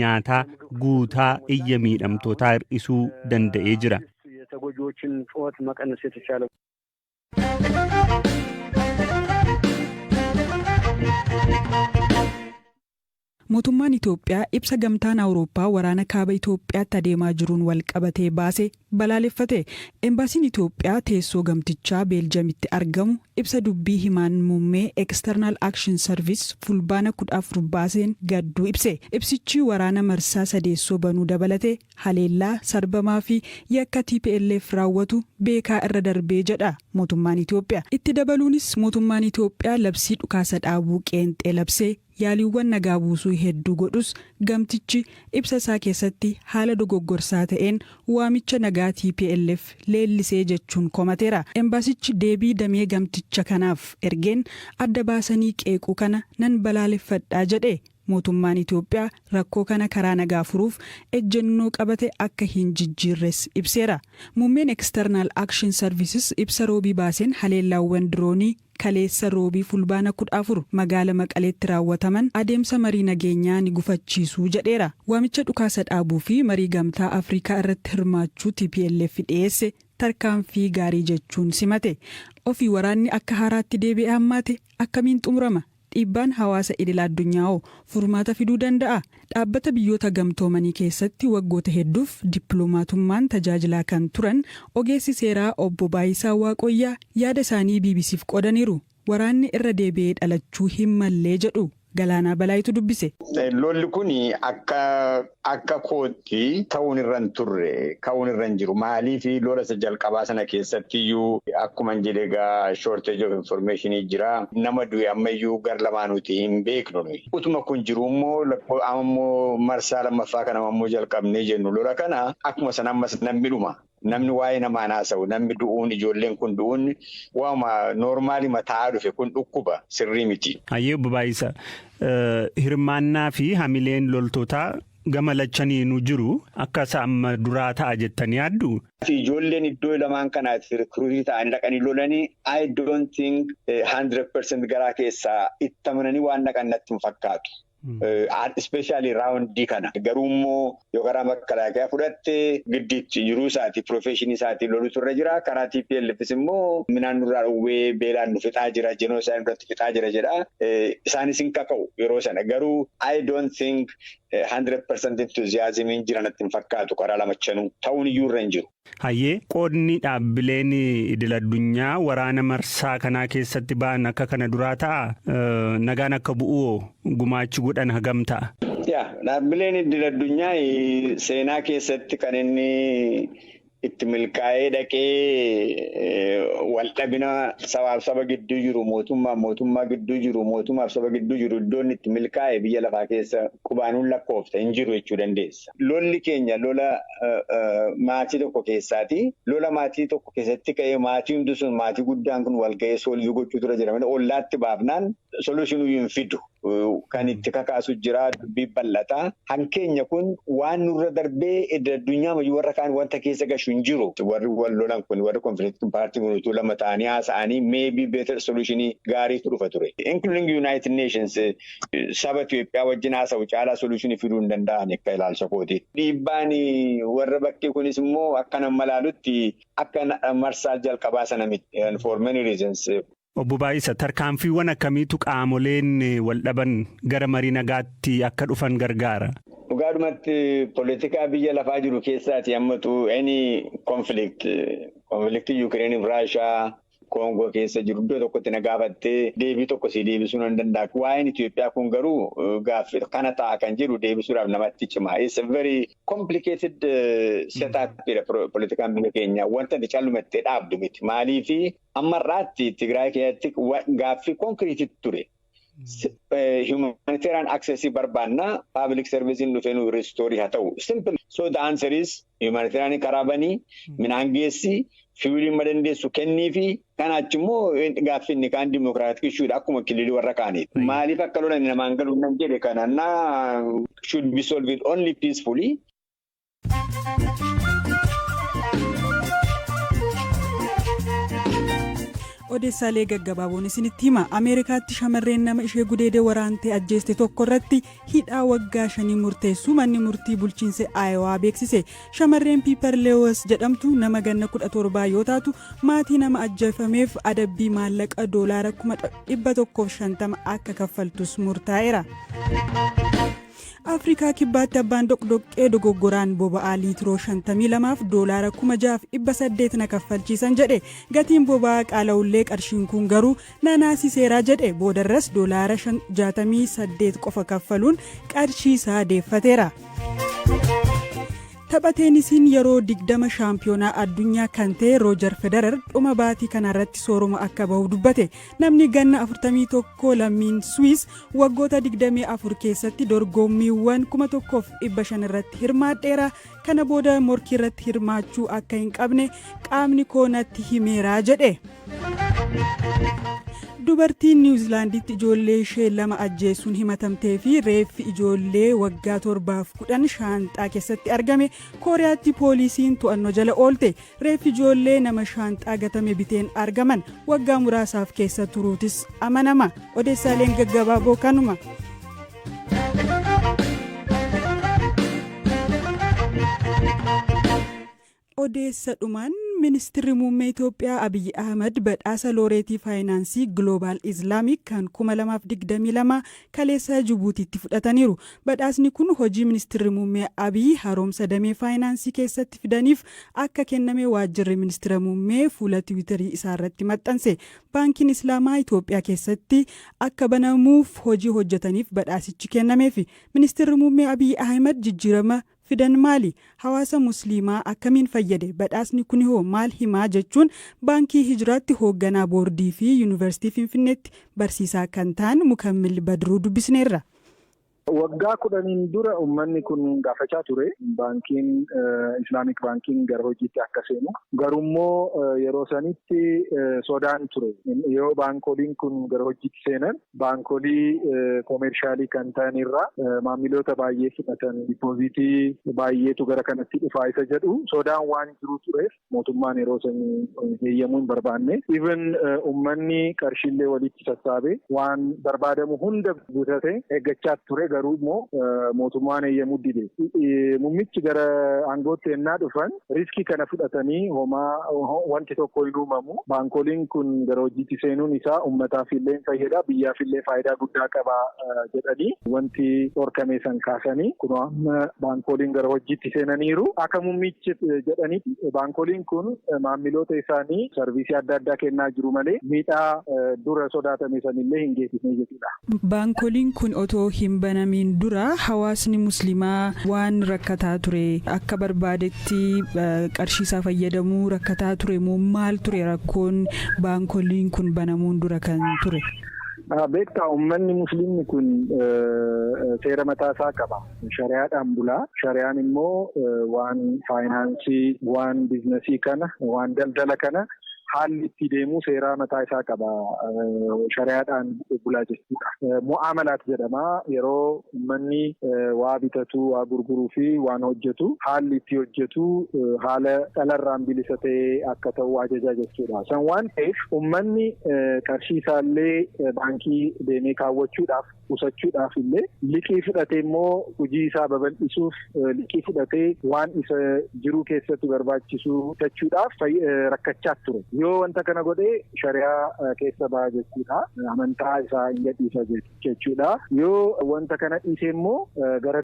nyaataa guutaa iyya miidhamtootaa hir'isuu danda'ee jira. የተጎጂዎችን ጩኸት መቀነስ የተቻለው mootummaan Itoophiyaa ibsa gamtaan Awurooppaa waraana kaaba Itoophiyaatti adeemaa jiruun wal qabatee baase balaaleffate. Embaasiin Itoophiyaa teessoo gamtichaa Beeljamitti argamu ibsa dubbii himaan muummee External Action Service fulbaana 14 baaseen gadduu ibse. Ibsichi waraana marsaa sadeessoo banuu dabalate haleellaa sarbamaa fi yakka TPLF raawwatu beekaa irra darbee jedha mootummaan Itoophiyaa. Itti dabaluunis mootummaan Itoophiyaa labsii dhukaasa dhaabuu qeenxee labsee yaaliiwwan nagaa buusuu hedduu godhus gamtichi ibsa isaa keessatti haala dogoggorsaa ta'een waamicha nagaa TPLF leellisee jechuun komateera. Embaasichi deebii damee gamticha kanaaf ergeen adda baasanii qeequu kana nan balaaleffadhaa jedhe. Mootummaan Itoophiyaa rakkoo kana karaa nagaa furuuf ejjennoo qabate akka hin jijjiirres ibseera. Muummeen External Action Services ibsa roobii baaseen haleellaawwan diroonii kaleessa roobii fulbaana 14 magaala Maqaleetti raawwataman adeemsa marii nageenyaa ni gufachiisuu jedheera. Waamicha dhukaasa dhaabuu fi marii gamtaa Afrikaa irratti hirmaachuu TPLF dhiyeesse tarkaanfii gaarii jechuun simate. Ofii waraanni akka haaraatti deebi'ee hammaate akkamiin xumurama? Dhiibbaan hawaasa idila addunyaa furmaata fiduu danda'a. Dhaabbata biyyoota gamtoomanii keessatti waggoota hedduuf dippiloomatummaan tajaajilaa kan turan ogeessi seeraa obbo Baayisaa Waaqoyyaa yaada isaanii BBCf qoodaniiru. Waraanni irra deebi'ee dhalachuu hin mallee jedhu. Galaanaa Balaayitu dubbise. Lolli kun akka kootti ta'uun irra hin turre, ka'uun irra hin jiru. Maaliif lola isa jalqabaa sana keessattiyyuu akkuma jedhe egaa shortage of information jira. Nama du'e ammayyuu gar lamaanuuti hin beeknu. Utuma kun jiru ammoo marsaa lammaffaa kana ammoo jalqabnee jennu lola kana akkuma sana ammas namni dhuma. Namni waa'ee namaa haasa'u namni du'uun ijoolleen kun du'uun waama noormaali mataa dhufe kun dhukkuba sirrii miti. Hayyee obbo Baayisaa hirmaannaa fi hamileen loltootaa gama lachaniinuu jiru akka amma duraa ta'a jettanii yaaddu. Ijoolleen iddoo lamaan kanaatti rikruutii ta'anii dhaqanii lolanii I don't think 100% garaa keessaa itti amananii waan dhaqan natti hin fakkaatu. Especially raawundii kana garuu immoo yoo karaa makalaakaa fudhatte giddiitti jiruu isaati profeshinii isaati lolutu irra jira karaa TPLFs immoo minaan nurraa dhowwee beelaan nu fixaa jira jenoosaan irratti fixaa jira jedha isaanis hin kaka'u yeroo sana garuu I don't think 100% enthusiasmiin jira natti hin fakkaatu karaa lamachanuu ta'uun iyyuu irra hin jiru. Hayyee qoodni dhaabbileen idil addunyaa waraana marsaa kanaa keessatti ba'an akka kana duraa ta'a nagaan akka bu'uu gumaachi godhan hagam ta'a. Dhaabbileen idil addunyaa seenaa keessatti kan inni itti milkaa'ee dhaqee waldhabina sabaaf saba gidduu jiru mootummaa gidduu jiru mootummaaf saba gidduu jiru iddoon itti milkaa'ee biyya lafaa keessa qubaanuun lakkoofta hin jiru jechuu dandeessa. Lolli keenya lola maatii tokko keessaati. Lola maatii tokko keessatti ka'ee maatii hundi sun maatii guddaan kun wal ga'ee soolvii gochuu tura jira. Ollaatti baafnaan soluushinuu hin fidu. Kan itti kakaasu jira dubbii bal'ataa. Hankeenya kun waan nurra darbee idil addunyaa mayyuu warra kaan wanta keessa gashu hin jiru. Warri wal lolan kun warri konfliktiin paartii kunuutuu lama ta'anii haasa'anii maybe better solutionii gaariitu dhufa ture. Including United Nations saba Itoophiyaa wajjin haasa'u caalaa solutionii fiduu hin danda'an akka ilaalcha kooti. Dhiibbaan warra bakkee kunis immoo akka nama ilaalutti akka marsaa jalqabaa sana miti for many reasons. Obbo Baayisaa tarkaanfiiwwan akkamiitu qaamoleen wal dhaban gara marii nagaatti akka dhufan gargaara? Dhugaadhumatti poolitikaa biyya lafaa jiru keessaati ammatu any conflict Ukraine fi Raashaa Koongoo keessa jiru iddoo tokkotti na gaafattee deebii tokko si deebisuu hin danda'a. Waa'een Itoophiyaa kun garuu gaaffii kana ta'a kan jiru deebisuudhaaf namatti cima. It's a very complicated setup poolitikaan biyya keenya wanta itti callumattee dhaabdu miti. Maaliifi ammarraatti Tigraay keessatti gaaffii konkiriitii ture. Humanitarian access barbaanna public service dhufee nu restore haa ta'u. Simple. So the answer is humanitarian karaa banii minaan geessi. Fiwiliin madandeessu kennii fi kana achimmoo gaaffii inni kaan dimokiraatik issuudha akkuma kililii warra kaaniiti. Maaliif akka lolan namaan galuun nan jedhe kana should be solved only peacefully. Odeessaalee gaggabaaboon isinitti hima. Ameerikaatti shamarreen nama ishee gudeedee waraantee ajjeeste tokko irratti hidhaa waggaa 5 murteessu manni murtii bulchiinsa Aayowaa beeksise. Shamarreen Piiper Leewis jedhamtu nama ganna 17 yoo taatu maatii nama ajjeefameef adabbii maallaqa doolaara 150 akka kaffaltus murtaa'eera. Afrikaa kibbaatti abbaan doqdoqqee dogoggoraan boba'aa liitiroo 52f doolaara 6,800 na kaffalchiisan jedhe. Gatiin boba'aa qaala'ullee qarshiin kun garuu nanaasiseeraa jedhe. Boodarras doolaara 68 qofa kaffaluun qarshii isaa deeffateera. Tapha teenisiin yeroo 20 shaampiyoonaa addunyaa kan ta'e Roojar Federer dhuma baatii kanarratti sooroma akka bahu dubbate. Namni ganna 41 lammiin Swiss waggoota 24 keessatti dorgommiiwwan 1,500 irratti hirmaadheera. Kana booda morkii irratti hirmaachuu akka hin qabne qaamni koo natti himeera jedhe. Dubartiin Niwuzilaanditti ijoollee ishee 2 ajjeesuun himatamtee fi reeffi ijoollee waggaa 7-10 shaanxaa keessatti argame Kooriyaatti poolisiin to'annoo jala oolte. Reeffi ijoollee nama shaanxaa gatame biteen argaman waggaa muraasaaf keessa turuutis amanama. Odeessaaleen gaggabaaboo kanuma. Odeessa dhumaan ministeerri muummee Itoophiyaa Abiyyi Ahmad badhaasa looreetii faayinaansii Global Islamic kan 2022 kaleessa Jibuutiitti fudhataniiru. Badhaasni kun hojii ministeerri muummee Abiyyi haaromsa damee faayinaansii keessatti fidaniif akka kenname waajjirri ministeera muummee fuula tiwiitarii isaarratti maxxanse. Baankiin Islaamaa Itoophiyaa keessatti akka banamuuf hojii hojjetaniif badhaasichi kennameef. Ministeerri muummee Abiyyi Ahmad jijjiirama fidan maali? Hawaasa musliimaa akkamiin fayyade? Badhaasni kun hoo maal himaa jechuun baankii Hijiraatti hoogganaa boordii fi yuunivarsiitii Finfinneetti barsiisaa kan ta'an Mukammil Badruu dubbisneerra. Waggaa 10 dura uummanni kun gaafachaa ture baankiin Islaamic baankiin gara hojiitti akka seenu. Garummoo yeroo sanitti sodaan ture. Yoo baankoliin kun gara hojiitti seenan baankolii koomershaalii kan ta'an irraa maamiloota baay'ee fudhatan diipoozitii baay'eetu gara kanatti dhufaa isa jedhu sodaan waan jiru tureef mootummaan yeroo sanii heeyyamuu hin barbaanne. Even uummanni qarshiillee walitti sassaabee waan barbaadamu hunda guutatee eeggachaa ture. Garuu immoo mootummaan heeyyamuu dide. Muummichi gara aangootti ennaa dhufan riskii kana fudhatanii wanti tokko hin uumamu. Baankoliin kun gara hojiitti seenuun isaa uummataaf illee fayyada, biyyaaf illee faayidaa guddaa qaba jedhanii wanti dhorkame san kaasanii kun amma baankoliin gara hojiitti seenaniiru. Akka muummichi jedhanitti baankoliin kun maamiloota isaanii sarviisii adda addaa kennaa jiru malee miidhaa dura sodaatame sanillee hin geessisne jechuudha. Baankoliin kun otoo hin banamiin dura hawaasni musliimaa waan rakkataa ture akka barbaadetti qarshii isaa fayyadamuu rakkataa ture moo maal ture rakkoon baankoliin kun banamuun dura kan ture? Beektaa uummanni musliimni kun seera mataa isaa qaba. Shari'aadhaan bulaa. Shari'aan immoo waan faayinaansii, waan biizinasii kana, waan daldala kana haalli itti deemuu seeraa mataa isaa qaba. Shari'aadhaan bulaa jechuudha. Mu'amalaat jedhama. Yeroo uummanni waa bitatu, waa gurguruu fi waan hojjetu haalli itti hojjetu haala dhalarraan bilisa ta'ee akka ta'u ajaja jechuudha. San waan ta'eef uummanni qarshii isaallee baankii deemee kaawwachuudhaaf, qusachuudhaaf illee liqii fudhatee immoo hojii isaa babal'isuuf liqii fudhatee waan isa jiruu keessatti barbaachisu jechuudhaaf rakkachaa ture. Yoo wanta kana godhee shari'aa keessa ba'a jechuudha. Amantaa isaa hin gadhiisa jechuudha. Yoo wanta kana dhiisee immoo gara